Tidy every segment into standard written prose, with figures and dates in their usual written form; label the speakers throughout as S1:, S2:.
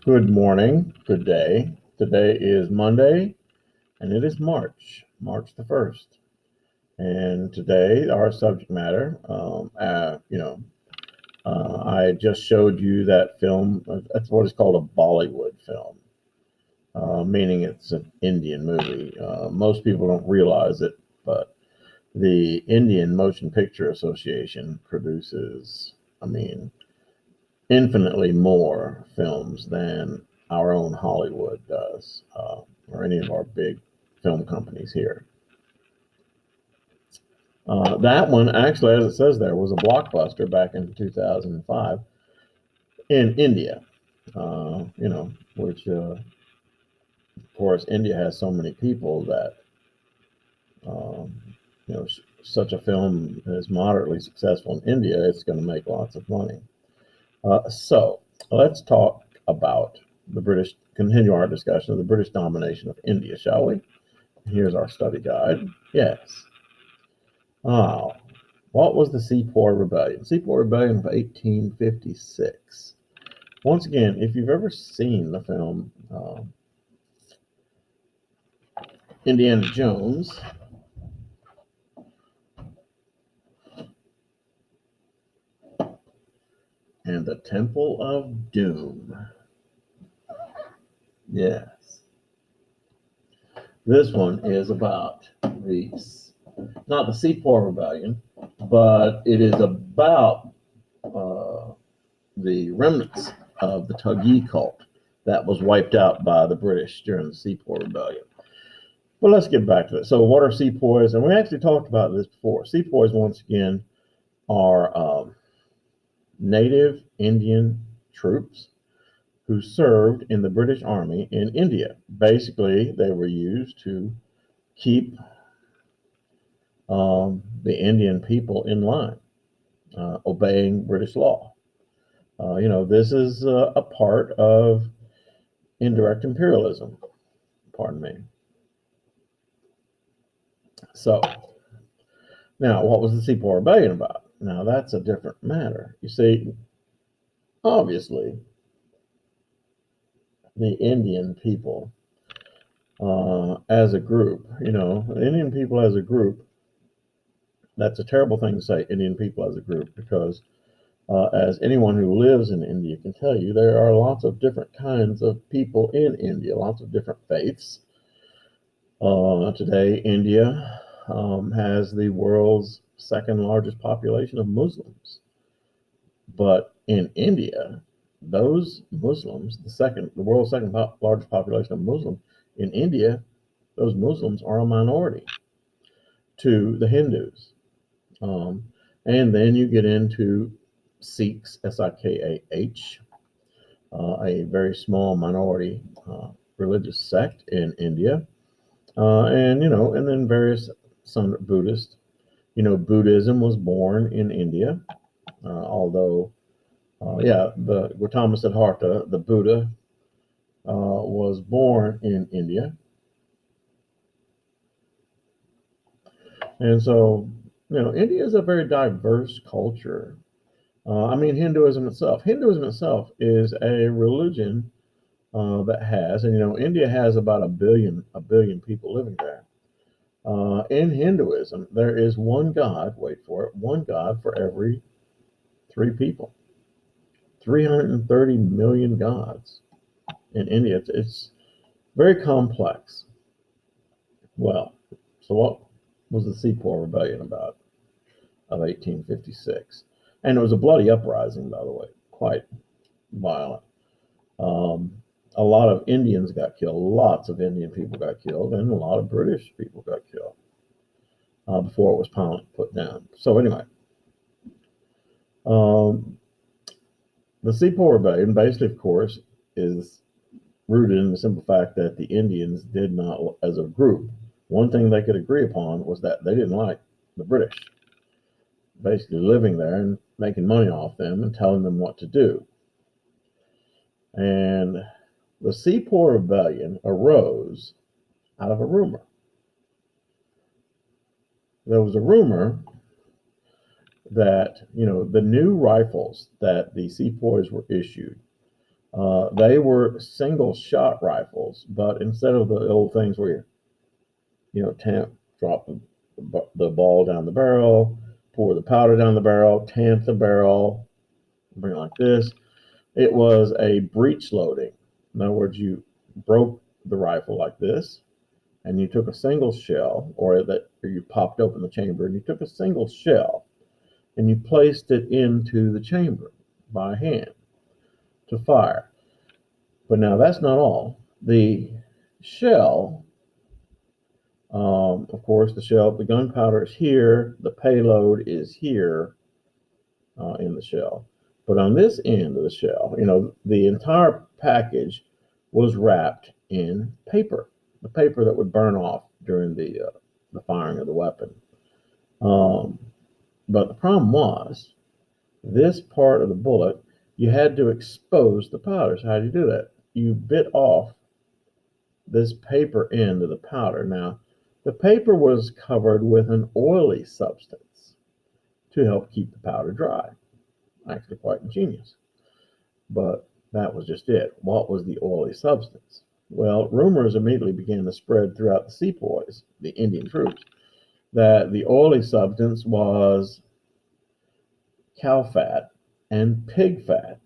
S1: Good morning, good day. Today is Monday, and it is March the 1st. And today, our subject matter, I just showed you that film. That's what is called a Bollywood film, meaning it's an Indian movie. Most people don't realize it, but the Indian Motion Picture Association produces, I mean, infinitely more films than our own Hollywood does, or any of our big film companies here. That one, actually, as it says there, was a blockbuster back in 2005 in India. Which, of course, India has so many people that, um, such a film is moderately successful in India, it's going to make lots of money. So let's talk about continue our discussion of the British domination of India, shall we? Here's our study guide. Yes. What was the Seaport Rebellion? Seaport Rebellion of 1856. Once again, if you've ever seen the film Indiana Jones, and the Temple of Doom. Yes. This one is about not the Seaport Rebellion, but it is about the remnants of the Thuggee cult that was wiped out by the British during the Seaport Rebellion. But let's get back to it. So, what are sepoys? And we actually talked about this before. Sepoys, once again, are native Indian troops who served in the British Army in India. Basically, they were used to keep the Indian people in line, obeying British law. This is a part of indirect imperialism. Pardon me. So, now, what was the Seaport Rebellion about? Now, that's a different matter. You see, obviously, the Indian people as a group, the Indian people as a group, that's a terrible thing to say, Indian people as a group, because as anyone who lives in India can tell you, there are lots of different kinds of people in India, lots of different faiths. Today, India has the world's second largest population of Muslims. But in India, those Muslims, the world's second largest population of Muslims, in India, those Muslims are a minority to the Hindus. And then you get into Sikhs, Sikah, a very small minority religious sect in India, and then some Buddhist. Buddhism was born in India, although, the Gautama Siddhartha, the Buddha, was born in India, and so India is a very diverse culture. Hinduism itself is a religion that has, and India has about a billion people living there. In Hinduism, there is one God. Wait for it. One God for every three people. 330 million gods in India. It's very complex. Well, so what was the Seaport Rebellion about of 1856? And it was a bloody uprising, by the way, quite violent. A lot of Indians got killed, lots of Indian people got killed, and a lot of British people got killed before it was put down. So anyway, the Seaport Rebellion, basically, of course, is rooted in the simple fact that the Indians did not, as a group, one thing they could agree upon was that they didn't like the British, basically living there and making money off them and telling them what to do. And the Seaport Rebellion arose out of a rumor. There was a rumor that, the new rifles that the sepoys were issued They were single shot rifles, but instead of the old things where drop the ball down the barrel, pour the powder down the barrel, tamp the barrel, bring it like this. It was a breech loading. In other words, you broke the rifle like this, and you took a single shell, or you popped open the chamber, and you took a single shell, and you placed it into the chamber by hand to fire. But now that's not all. The shell, of course, the gunpowder is here, the payload is here in the shell. But on this end of the shell, the entire package was wrapped in paper, the paper that would burn off during the firing of the weapon. But the problem was, this part of the bullet, you had to expose the powder. So how do you do that? You bit off this paper end of the powder. Now, the paper was covered with an oily substance to help keep the powder dry. Actually quite ingenious. But that was just it. What was the oily substance? Well, rumors immediately began to spread throughout the sepoys, the Indian troops, that the oily substance was cow fat and pig fat.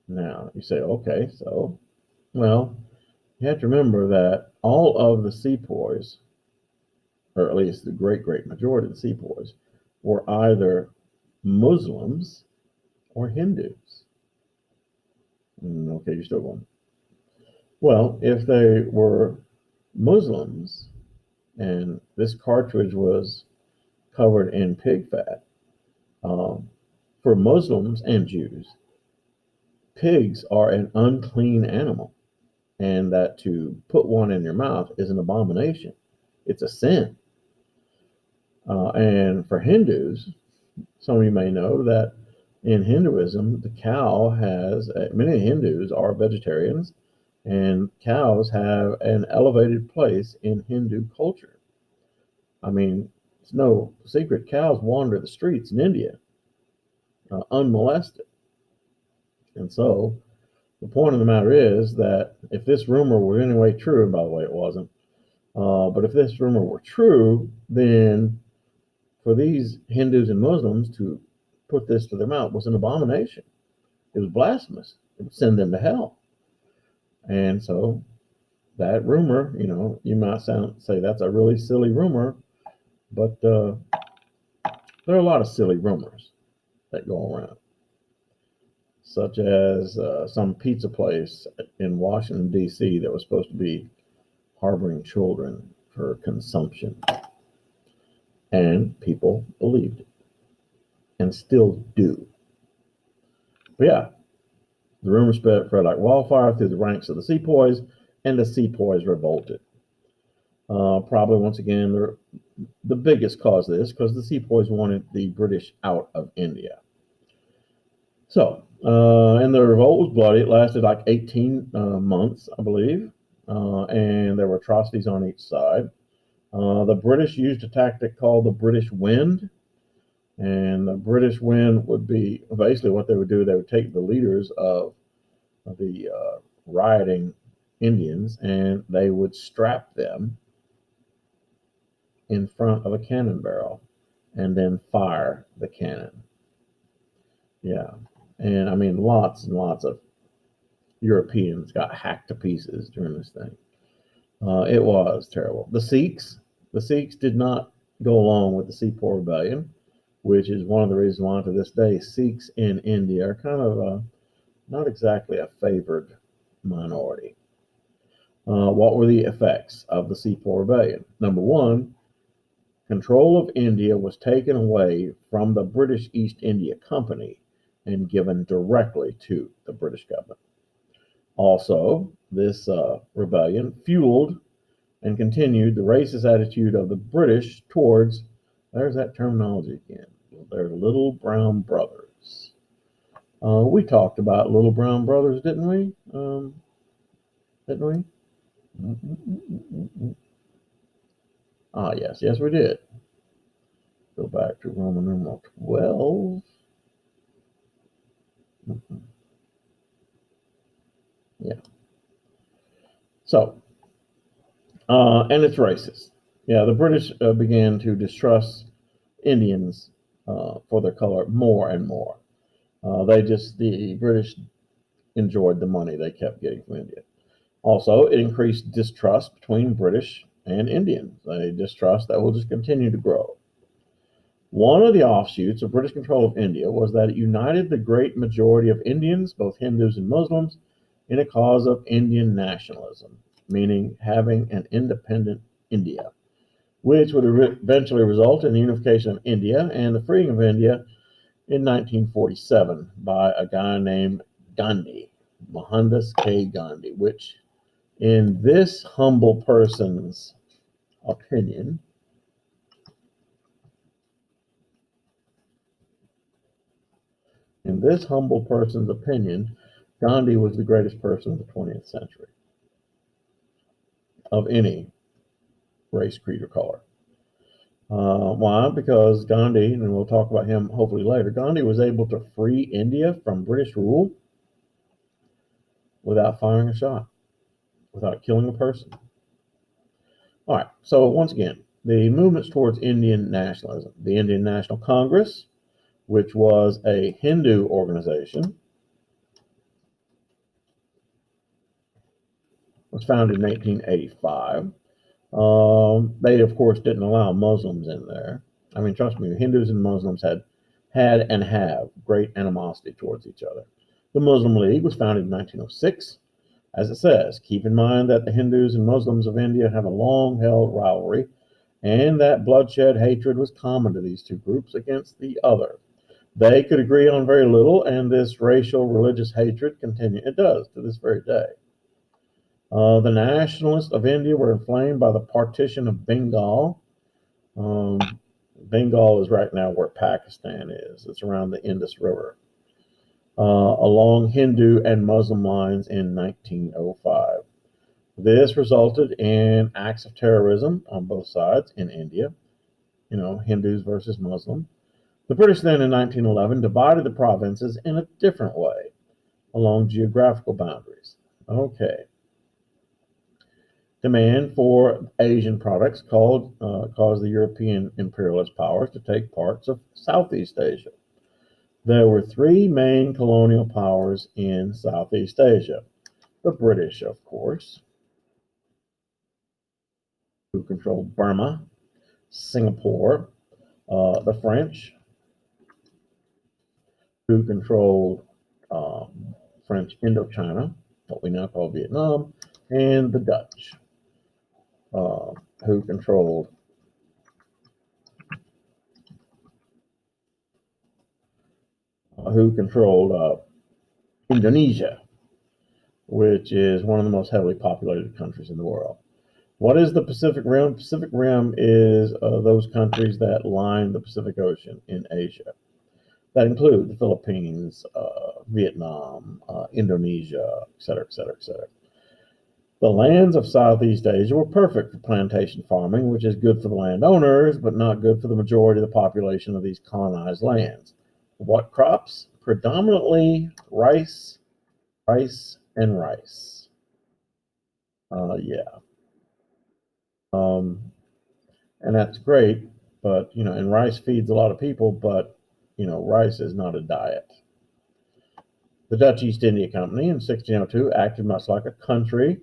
S1: Now, you say, okay, so, well, you have to remember that all of the sepoys, or at least the great majority of the sepoys, were either Muslims or Hindus. Okay, you're still going. Well, if they were Muslims and this cartridge was covered in pig fat, for Muslims and Jews, pigs are an unclean animal, and that to put one in your mouth is an abomination. It's a sin. And for Hindus, some of you may know that in Hinduism, the cow many Hindus are vegetarians, and cows have an elevated place in Hindu culture. I mean, it's no secret, cows wander the streets in India unmolested. And so the point of the matter is that if this rumor were in any way true, and by the way, it wasn't, but if this rumor were true, then for these Hindus and Muslims to put this to their mouth was an abomination. It was blasphemous. It would send them to hell. And so that rumor, you might say that's a really silly rumor, but there are a lot of silly rumors that go around, such as some pizza place in Washington, D.C. that was supposed to be harboring children for consumption. And people believed it and still do. But yeah, the rumor spread like wildfire through the ranks of the sepoys, and the sepoys revolted. Probably, once again, the biggest cause of this, because the sepoys wanted the British out of India. So, and the revolt was bloody. It lasted like 18 months, I believe, and there were atrocities on each side. The British used a tactic called the British Wind. And the British Wind would be basically what they would do. They would take the leaders of the rioting Indians and they would strap them in front of a cannon barrel and then fire the cannon. Yeah. And I mean, lots and lots of Europeans got hacked to pieces during this thing. It was terrible. The Sikhs did not go along with the Seaport Rebellion, which is one of the reasons why to this day Sikhs in India are kind of not exactly a favored minority. What were the effects of the Seaport Rebellion? Number one, control of India was taken away from the British East India Company and given directly to the British government. Also, this rebellion fueled and continued the racist attitude of the British towards, there's that terminology again, their little brown brothers. We talked about little brown brothers, didn't we? Didn't we? Yes, we did. Go back to Roman numeral 12. Yeah. So, and it's racist. Yeah, the British began to distrust Indians for their color more and more. The British enjoyed the money they kept getting from India. Also, it increased distrust between British and Indians, a distrust that will just continue to grow. One of the offshoots of British control of India was that it united the great majority of Indians, both Hindus and Muslims, in a cause of Indian nationalism, meaning having an independent India, which would eventually result in the unification of India and the freeing of India in 1947 by a guy named Gandhi, Mohandas K. Gandhi, which in this humble person's opinion, Gandhi was the greatest person of the 20th century of any race, creed, or color. Why? Because Gandhi, and we'll talk about him hopefully later, Gandhi was able to free India from British rule without firing a shot, without killing a person. All right, so once again, the movements towards Indian nationalism. The Indian National Congress, which was a Hindu organization, was founded in 1885. They, of course, didn't allow Muslims in there. I mean, trust me, Hindus and Muslims had and have great animosity towards each other. The Muslim League was founded in 1906. As it says, keep in mind that the Hindus and Muslims of India have a long-held rivalry, and that bloodshed hatred was common to these two groups against the other. They could agree on very little, and this racial religious hatred continues. It does to this very day. The nationalists of India were inflamed by the Partition of Bengal. Bengal is right now where Pakistan is. It's around the Indus River, along Hindu and Muslim lines in 1905. This resulted in acts of terrorism on both sides in India, Hindus versus Muslim. The British then in 1911 divided the provinces in a different way along geographical boundaries. Okay. Demand for Asian products caused the European imperialist powers to take parts of Southeast Asia. There were three main colonial powers in Southeast Asia. The British, of course, who controlled Burma, Singapore, the French, who controlled French Indochina, what we now call Vietnam, and the Dutch, who controlled Indonesia, which is one of the most heavily populated countries in the world. What is the Pacific Rim? Pacific Rim is those countries that line the Pacific Ocean in Asia. That include the Philippines, Vietnam, Indonesia, et cetera, et cetera, et cetera. The lands of Southeast Asia were perfect for plantation farming, which is good for the landowners, but not good for the majority of the population of these colonized lands. What crops? Predominantly rice, and rice. Yeah. And that's great, but, and rice feeds a lot of people, but, rice is not a diet. The Dutch East India Company in 1602 acted much like a country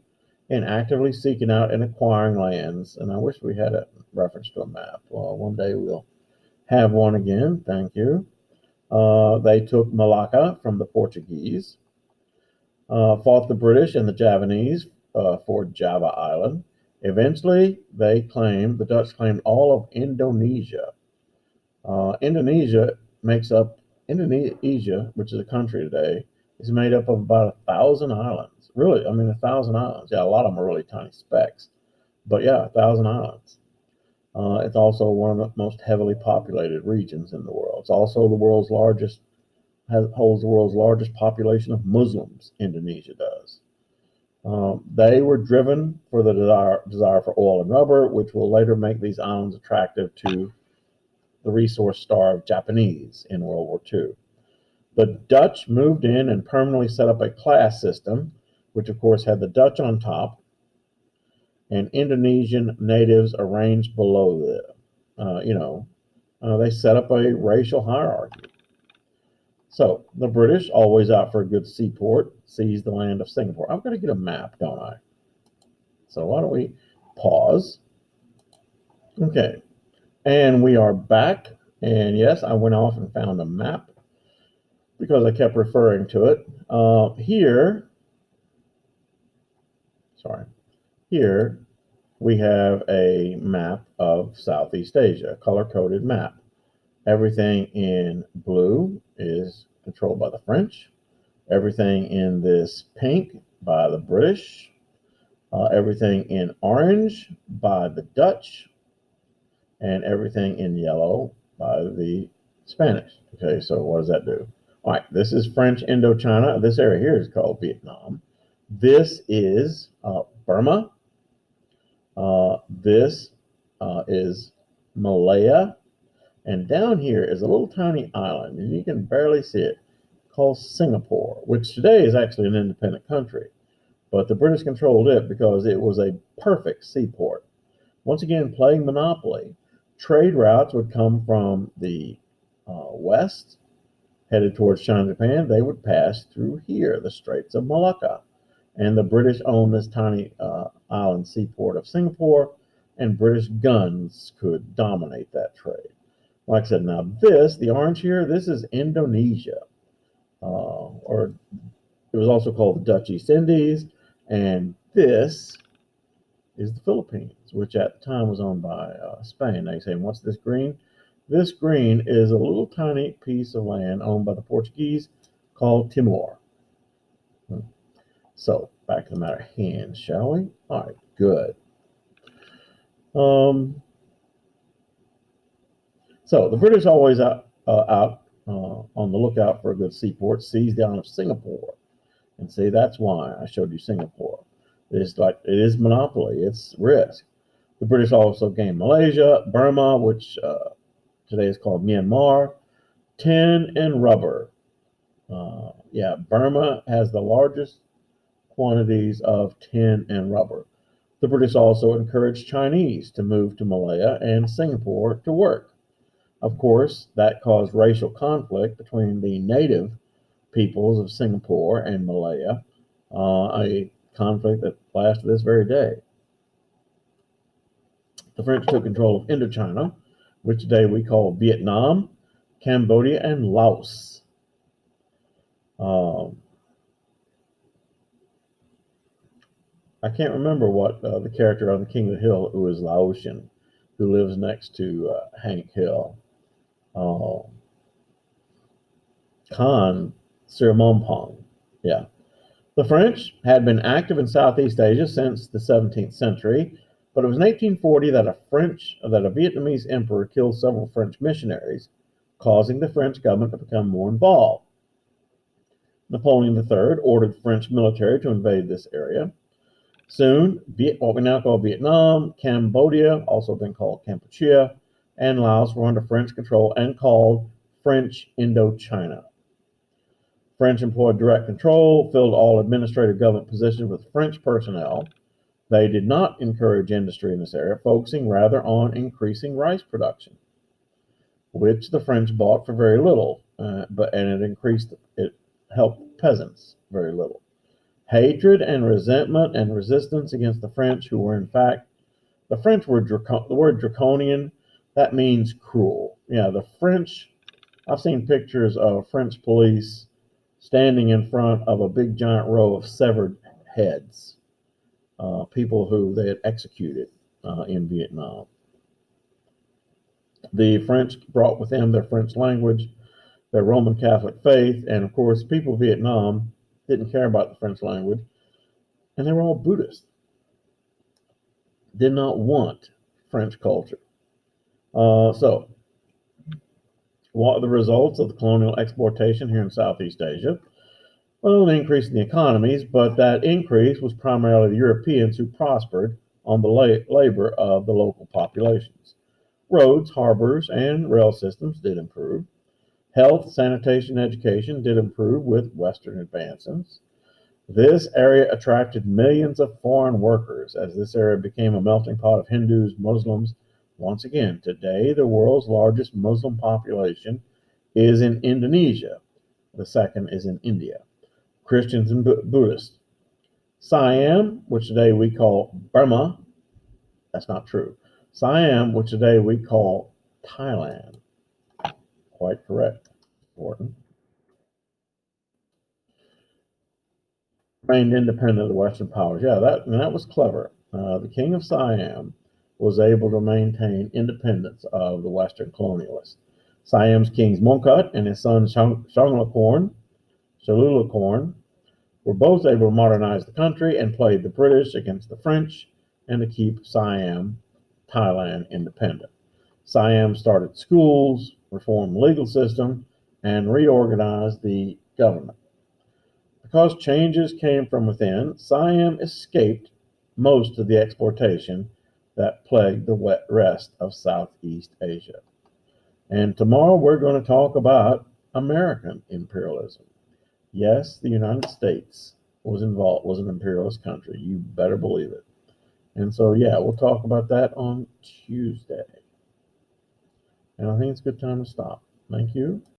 S1: in actively seeking out and acquiring lands. And I wish we had a reference to a map. Well, one day we'll have one again. Thank you. They took Malacca from the Portuguese, fought the British and the Javanese for Java Island. Eventually, the Dutch claimed all of Indonesia. Indonesia, which is a country today, is made up of about 1,000 islands. Really, 1,000 islands. Yeah, a lot of them are really tiny specks. But yeah, 1,000 islands. It's also one of the most heavily populated regions in the world. It's also holds the world's largest population of Muslims. Indonesia does. They were driven for the desire for oil and rubber, which will later make these islands attractive to the resource-starved Japanese in World War II. The Dutch moved in and permanently set up a class system which of course had the Dutch on top and Indonesian natives arranged below them. They set up a racial hierarchy. So the British, always out for a good seaport, seized the land of Singapore. I'm going to get a map, don't I? So why don't we pause? Okay, and we are back. And yes, I went off and found a map because I kept referring to it. Here we have a map of Southeast Asia, color-coded map. Everything in blue is controlled by the French. Everything in this pink by the British. Everything in orange by the Dutch. And everything in yellow by the Spanish. Okay, so what does that do? All right, this is French Indochina. This area here is called Vietnam. This is Burma. This is Malaya. And down here is a little tiny island, and you can barely see it, called Singapore, which today is actually an independent country. But the British controlled it because it was a perfect seaport. Once again, playing Monopoly, trade routes would come from the west, headed towards China and Japan. They would pass through here, the Straits of Malacca. And the British owned this tiny island seaport of Singapore, and British guns could dominate that trade. Like I said, now the orange here, this is Indonesia, or it was also called the Dutch East Indies, and this is the Philippines, which at the time was owned by Spain. Now you say, what's this green? This green is a little tiny piece of land owned by the Portuguese called Timor. So back to the matter at hand, shall we? All right, good. So the British always out on the lookout for a good seaport, seized the island of Singapore. And see, that's why I showed you Singapore. It's like, it is monopoly, it's risk. The British also gained Malaysia, Burma, which today is called Myanmar, tin and rubber. Burma has the largest quantities of tin and rubber. The British also encouraged Chinese to move to Malaya and Singapore to work. Of course, that caused racial conflict between the native peoples of Singapore and Malaya, a conflict that lasts to this very day. The French took control of Indochina, which today we call Vietnam, Cambodia, and Laos. I can't remember what the character on the King of the Hill, who is Laotian, who lives next to Hank Hill. Khan Siramompong. Yeah. The French had been active in Southeast Asia since the 17th century, but it was in 1840 that a Vietnamese emperor killed several French missionaries, causing the French government to become more involved. Napoleon III ordered French military to invade this area. Soon, what we now call Vietnam, Cambodia, also been called Kampuchea, and Laos were under French control and called French Indochina. French employed direct control, filled all administrative government positions with French personnel. They did not encourage industry in this area, focusing rather on increasing rice production, which the French bought for very little, it helped peasants very little. Hatred and resentment and resistance against the French, who were in fact, the French were the word draconian, that means cruel. Yeah, the French, I've seen pictures of French police standing in front of a big giant row of severed heads, people who they had executed in Vietnam. The French brought with them their French language, their Roman Catholic faith, and of course, people of Vietnam didn't care about the French language, and they were all Buddhist. Did not want French culture. So, what are the results of the colonial exploitation here in Southeast Asia? Well, an increase in the economies, but that increase was primarily the Europeans who prospered on the labor of the local populations. Roads, harbors, and rail systems did improve. Health, sanitation, education did improve with Western advances. This area attracted millions of foreign workers as this area became a melting pot of Hindus, Muslims. Once again, today the world's largest Muslim population is in Indonesia. The second is in India. Christians and Buddhists. Siam, which today we call Burma, that's not true. Siam, which today we call Thailand. Quite correct. Important. Remained independent of the Western powers. Yeah, that was clever. The king of Siam was able to maintain independence of the Western colonialists. Siam's kings Mongkut and his son Chulalongkorn were both able to modernize the country and played the British against the French and to keep Siam, Thailand, independent. Siam started schools, reformed the legal system, and reorganized the government. Because changes came from within, Siam escaped most of the exploitation that plagued the rest of Southeast Asia. And tomorrow we're going to talk about American imperialism. Yes, the United States was involved, was an imperialist country. You better believe it. And so, yeah, we'll talk about that on Tuesday. And I think it's a good time to stop. Thank you.